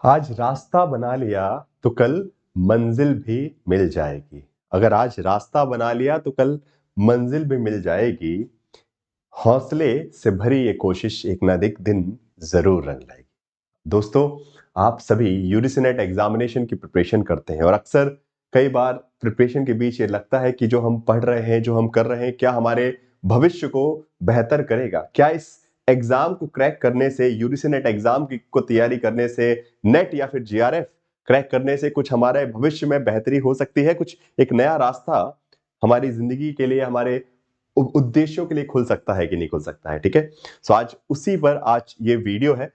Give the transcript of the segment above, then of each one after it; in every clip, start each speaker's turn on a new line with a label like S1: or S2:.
S1: आज रास्ता बना लिया तो कल मंजिल भी मिल जाएगी। अगर आज रास्ता बना लिया तो कल मंजिल भी मिल जाएगी। हौसले से भरी ये कोशिश एक ना एक दिन जरूर रंग लाएगी। दोस्तों, आप सभी यूजीसी नेट एग्जामिनेशन की प्रिपरेशन करते हैं और अक्सर कई बार प्रिपरेशन के बीच ये लगता है कि जो हम पढ़ रहे हैं, जो हम कर रहे हैं, क्या हमारे भविष्य को बेहतर करेगा? क्या इस एग्जाम को क्रैक करने से, यूजीसी नेट एग्जाम की को तैयारी करने से, नेट या फिर जीआरएफ क्रैक करने से कुछ हमारे भविष्य में बेहतरी हो सकती है? कुछ एक नया रास्ता हमारी जिंदगी के लिए, हमारे उद्देश्यों के लिए खुल सकता है कि नहीं खुल सकता है? ठीक है, सो आज उसी पर आज ये वीडियो है।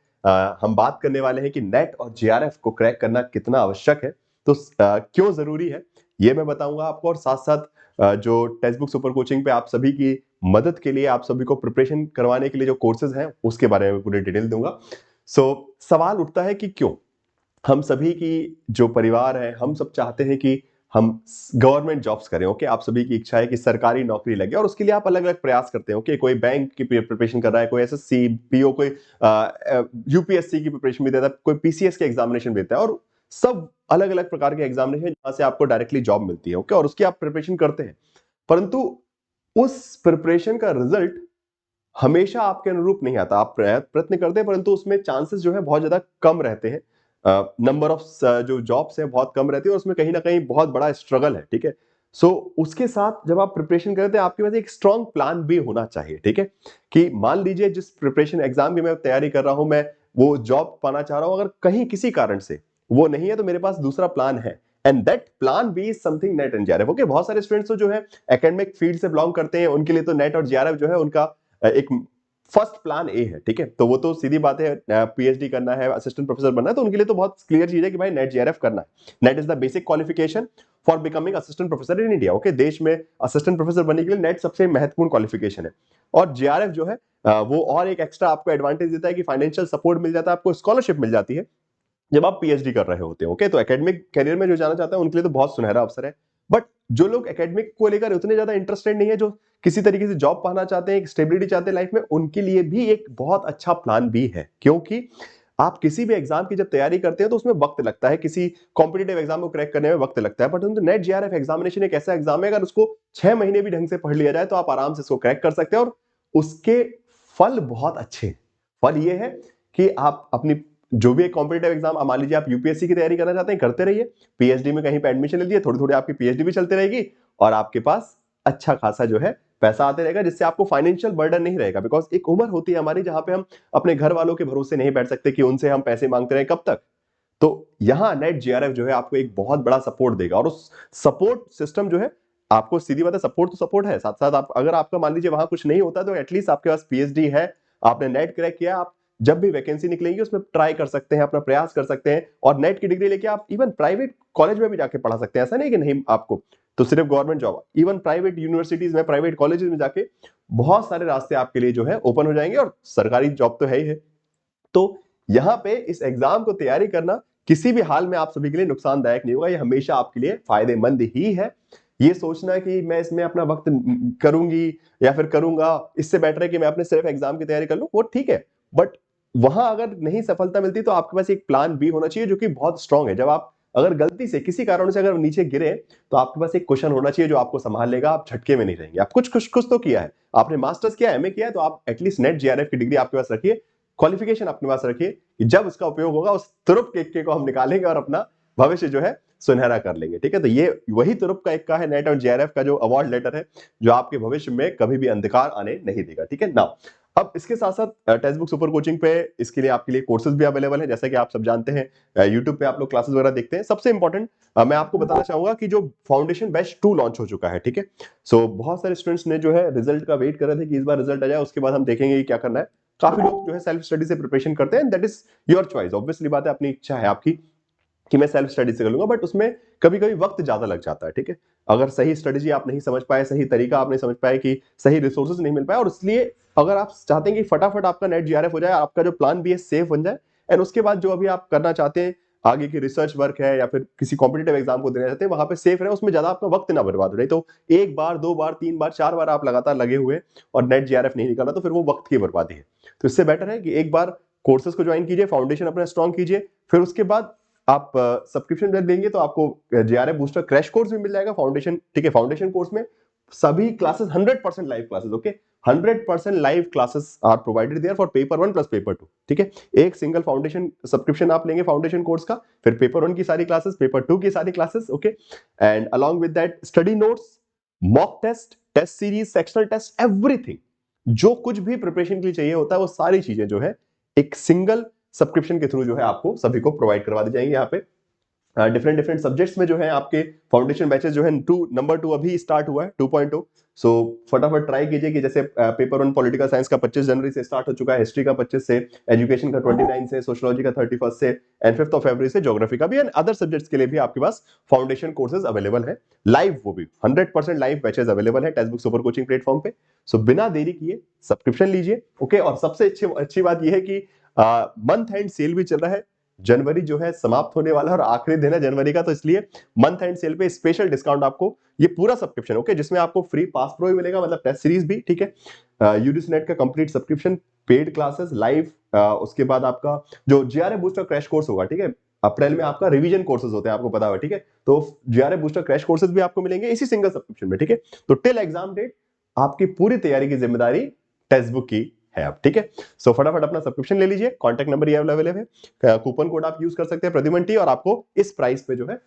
S1: हम बात करने वाले हैं कि नेट और जीआरएफ को क्रैक करना कितना आवश्यक है, तो क्यों जरूरी है ये मैं बताऊंगा आपको। और साथ साथ जो टेक्स्ट बुक सुपर कोचिंग पे आप सभी की मदद के लिए, आप सभी को प्रिपरेशन करवाने के लिए जो कोर्सेज हैं उसके बारे में पूरी डिटेल दूंगा। सवाल उठता है कि क्यों हम सभी की जो परिवार है, हम सब चाहते हैं कि हम गवर्नमेंट जॉब्स करें। ओके, आप सभी की इच्छा है कि सरकारी नौकरी लगे और उसके लिए आप अलग अलग प्रयास करते हैं। ओके, कोई बैंक की प्रिपरेशन कर रहा है, कोई एसएससी पीओ, कोई यूपीएससी की प्रिपरेशन भी देता है, कोई पीसीएस के एग्जामिनेशन देता है, और सब अलग अलग प्रकार के एग्जामिनेशन जहां से आपको डायरेक्टली जॉब मिलती है। ओके, और उसकी आप प्रिपरेशन करते हैं, परंतु उस प्रिपरेशन का रिजल्ट हमेशा आपके अनुरूप नहीं आता। आप प्रयत्न करते हैं, परंतु उसमें चांसेस जो है बहुत ज्यादा कम रहते हैं। नंबर ऑफ जो जॉब्स है बहुत कम रहती है, और उसमें कहीं ना कहीं बहुत बड़ा स्ट्रगल है। ठीक है, सो उसके साथ जब आप प्रिपरेशन करते हैं, आपके पास एक स्ट्रॉन्ग प्लान भी होना चाहिए। ठीक है, कि मान लीजिए जिस प्रिपरेशन एग्जाम की मैं तैयारी कर रहा हूं, मैं वो जॉब पाना चाह रहा हूं, अगर कहीं किसी कारण से वो नहीं है तो मेरे पास दूसरा प्लान है, and that plan B is something NET and JRF. Okay, बहुत सारे स्टूडेंट्स जो है एकेडमिक फील्ड से बिलोंग करते हैं, उनके लिए तो नेट और जीआरएफ जो है उनका एक फर्स्ट प्लान ए है। ठीक है, तो वो तो सीधी बात है, पीएचडी करना है, असिस्टेंट प्रोफेसर बनना है, तो उनके लिए तो बहुत क्लियर चीज है कि भाई नेट जीआरएफ करना है। Net is the basic qualification for becoming assistant professor in India. Okay, देश में असिस्टेंट प्रोफेसर बनने के लिए नेट सबसे महत्वपूर्ण क्वालिफिकेशन है। और जीआरएफ जो है वो और एक एक्स्ट्रा आपको एडवांटेज देता है कि फाइनेंशियल सपोर्ट मिल जाता है, आपको स्कॉलरशिप मिल जाती है जब आप पीएचडी कर रहे होते हैं। ओके, तो एकेडमिक करियर में जो जाना चाहता है उनके लिए तो बहुत सुनहरा अवसर है। बट जो लोग एकेडमिक को लेकर उतने ज्यादा इंटरेस्टेड नहीं है, जो किसी तरीके से जॉब पाना चाहते हैं, एक स्टेबिलिटी चाहते हैं लाइफ में, उनके लिए भी एक बहुत अच्छा प्लान भी है। क्योंकि आप किसी भी एग्जाम की जब तैयारी करते हैं तो उसमें वक्त लगता है, किसी कॉम्पिटेटिव एग्जाम को क्रैक करने में वक्त लगता है, बट नेट जीआरएफ एग्जामिनेशन एक ऐसा एग्जाम है, अगर उसको 6 महीने भी ढंग से पढ़ लिया जाए तो आप आराम से इसको क्रैक कर सकते हैं। और उसके फल बहुत अच्छे हैं। फल ये है कि आप अपनी जो भी एक कॉम्पिटेटिव एग्जाम, मान लीजिए आप यूपीएससी की तैयारी करना चाहते हैं, करते रहिए, पीएचडी में कहीं पे एडमिशन ले लिए, थोड़ी थोड़ी आपकी पीएचडी भी चलती रहेगी, और आपके पास अच्छा खासा जो है पैसा आते रहेगा, जिससे आपको फाइनेंशियल बर्डन नहीं रहेगा। बिकॉज एक उम्र होती है हमारी जहां पे हम अपने घर वालों के भरोसे नहीं बैठ सकते कि उनसे हम पैसे मांगते रहे कब तक। तो यहां नेट जीआरएफ जो है आपको एक बहुत बड़ा सपोर्ट देगा, और उस सपोर्ट सिस्टम जो है, आपको सीधी बात है, सपोर्ट तो सपोर्ट है, साथ साथ आप अगर आपका मान लीजिए वहां कुछ नहीं होता तो एटलीस्ट आपके पास पीएचडी है, आपने नेट क्रैक किया, आप जब भी वैकेंसी निकलेंगी उसमें ट्राई कर सकते हैं, अपना प्रयास कर सकते हैं, और नेट की डिग्री लेके आप इवन प्राइवेट कॉलेज में भी जाके पढ़ा सकते हैं। ऐसा नहीं कि नहीं आपको तो सिर्फ government job, even private universities में, प्राइवेट कॉलेजेस में जाके बहुत सारे रास्ते आपके लिए जो है ओपन हो जाएंगे, और सरकारी जॉब तो है ही है। तो यहां पे इस एग्जाम को तैयारी करना किसी भी हाल में आप सभी के लिए नुकसानदायक नहीं होगा, ये हमेशा आपके लिए फायदेमंद ही है। ये सोचना कि मैं इसमें अपना वक्त करूंगी या फिर करूंगा, इससे बेटर है कि मैं अपने सिर्फ एग्जाम की तैयारी कर लूं, वो ठीक है। बट वहां अगर नहीं सफलता मिलती तो आपके पास एक प्लान बी होना चाहिए जो कि बहुत स्ट्रांग है। जब आप अगर गलती से किसी कारण से अगर नीचे गिरे तो आपके पास एक क्वेश्चन होना चाहिए जो आपको संभाल लेगा, आप झटके में नहीं रहेंगे। आप कुछ तो किया है, आपने मास्टर्स किया, एमए किया है, तो आप एटलीस्ट नेट जीआरएफ की डिग्री आपके पास रखिए, क्वालिफिकेशन अपने पास रखिए, कि जब उसका उपयोग होगा उस तुरुप के इक्के को हम निकालेंगे और अपना भविष्य जो है सुनहरा कर लेंगे। ठीक है, तो ये वही तुरुप का इक्का है, नेट और जीआरएफ का जो अवार्ड लेटर है, जो आपके भविष्य में कभी भी अंधकार आने नहीं देगा। ठीक है ना। अब इसके साथ साथ टेक्स्ट बुक सुपर कोचिंग पे इसके लिए आपके लिए कोर्सेज भी अवेलेबल है, जैसा कि आप सब जानते हैं, यूट्यूब पे आप लोग क्लासेस वगैरह देखते हैं। सबसे इंपॉर्टेंट मैं आपको बताना चाहूंगा कि जो फाउंडेशन बैच 2 लॉन्च हो चुका है। ठीक है, सो बहुत सारे स्टूडेंट्स ने जो है रिजल्ट का वेट कर रहे थे कि इस बार रिजल्ट आ जाए, उसके बाद हम देखेंगे कि क्या करना है। काफी लोग जो है सेल्फ स्टडी से प्रिपरेशन करते हैं, that is your choice, obviously बात है, अपनी इच्छा है आपकी कि मैं सेल्फ स्टडी से कर लूंगा, बट उसमें कभी कभी वक्त ज्यादा लग जाता है। ठीक है, अगर सही स्ट्रेटेजी आप नहीं समझ पाए, सही तरीका आप नहीं समझ पाए, कि सही रिसोर्सेज नहीं मिल पाए, और इसलिए अगर आप चाहते हैं कि फटाफट आपका नेट जीआरएफ हो जाए, आपका जो प्लान भी है सेफ बन जाए, एंड उसके बाद जो अभी आप करना चाहते हैं, आगे की रिसर्च वर्क है या फिर किसी कॉम्पिटेटिव एग्जाम को देना चाहते हैं, वहां पे सेफ रहे, उसमें ज्यादा आपका वक्त ना बर्बाद हो रही, तो एक बार, दो बार, तीन बार, चार बार आप लगातार लगे हुए और नेट जीआरएफ नहीं निकाला तो फिर वो वक्त की बर्बादी है। तो इससे बेटर है कि एक बार कोर्सेज को ज्वाइन कीजिए, फाउंडेशन अपना स्ट्रॉन्ग कीजिए, फिर उसके बाद आप सब्सक्रिप्शन जब लेंगे तो आपको जेआरएफ बूस्टर क्रैश कोर्स भी मिल जाएगा फाउंडेशन, ठीक है। फाउंडेशन कोर्स में सभी classes 100% live classes, okay, 100% live classes are provided there for paper 1 plus paper 2, ठीक है। एक सिंगल फाउंडेशन सब्सक्रिप्शन आप लेंगे फाउंडेशन कोर्स का, फिर पेपर 1 की सारी क्लासेस, पेपर 2 की सारी classes, okay, and along with that study notes, mock test, test series, sectional test, everything जो कुछ भी प्रिपरेशन के लिए चाहिए होता है वो सारी चीजें जो है एक सिंगल सब्सक्रिप्शन के थ्रू जो है आपको सभी को प्रोवाइड करवा दी जाएंगी। यहाँ पे डिफरेंट सब्जेक्ट्स में जो है आपके फाउंडेशन बैचेस जो है नंबर 2 अभी स्टार्ट हुआ है 2.0। सो फटाफट ट्राई कीजिए कि जैसे पेपर 1 पॉलिटिकल साइंस का 25 जनवरी से स्टार्ट हो चुका है, हिस्ट्री का 25 से, एजुकेशन का 29 से, सोशियोलॉजी का 31 से, एंड 5 फरवरी से ज्योग्राफी का भी, एंड अदर सब्जेक्ट्स के लिए भी आपके पास फाउंडेशन कोर्सेज अवेलेबल है लाइव, वो भी 100% लाइव बैचेस अवेलेबल है text book super coaching platform पे। सो बिना देरी किए सब्सक्रिप्शन लीजिए, ओके। और सबसे अच्छी बात यह है कि मंथ एंड सेल भी चल रहा है, जनवरी जो है समाप्त होने वाला है और आखिरी दिन है जनवरी का, तो इसलिए मंथ एंड सेल पे स्पेशल डिस्काउंट आपको ये पूरा सब्सक्रिप्शन, ओके, जिसमें आपको फ्री पास प्रो भी मिलेगा, मतलब टेस्ट सीरीज भी, ठीक है, यूजीसी नेट का complete subscription, paid classes live, उसके बाद आपका जो जेआरएफ बूस्टर क्रैश कोर्स होगा, ठीक है, अप्रैल में आपका रिवीजन कोर्सेज होते हैं, आपको पता होगा, ठीक है, तो जेआरएफ बूस्टर क्रैश कोर्सेज भी आपको मिलेंगे इसी सिंगल सब्सक्रिप्शन में, ठीक है। तो टिल एग्जाम डेट आपकी पूरी तैयारी की जिम्मेदारी टेक्स्ट बुक की है अब, ठीक है। सो फटाफट अपना सब्सक्रिप्शन ले लीजिए, कॉन्टैक्ट नंबर ये अवेलेबल है, कूपन कोड आप यूज कर सकते हैं प्रद्युमन टी, और आपको इस प्राइस पे जो है,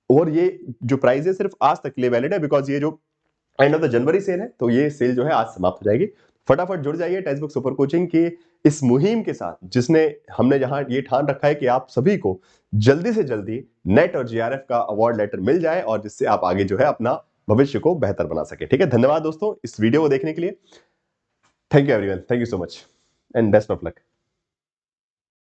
S1: और ये जो प्राइस है सिर्फ आज तक के लिए वैलिड है, बिकॉज ये जो end of the January sale है, तो ये सेल जो है आज समाप्त हो जाएगी। फटाफट जुड़ जाइए टेक्स्ट बुक सुपर कोचिंग की इस मुहिम के साथ, जिसने हमने जहां ये ठान रखा है कि आप सभी को जल्दी से जल्दी नेट और जीआरएफ का अवार्ड लेटर मिल जाए, और जिससे आप आगे जो है अपना भविष्य को बेहतर बना सके, ठीक है। धन्यवाद दोस्तों इस वीडियो को देखने के लिए। Thank you everyone, thank you so much and best of luck.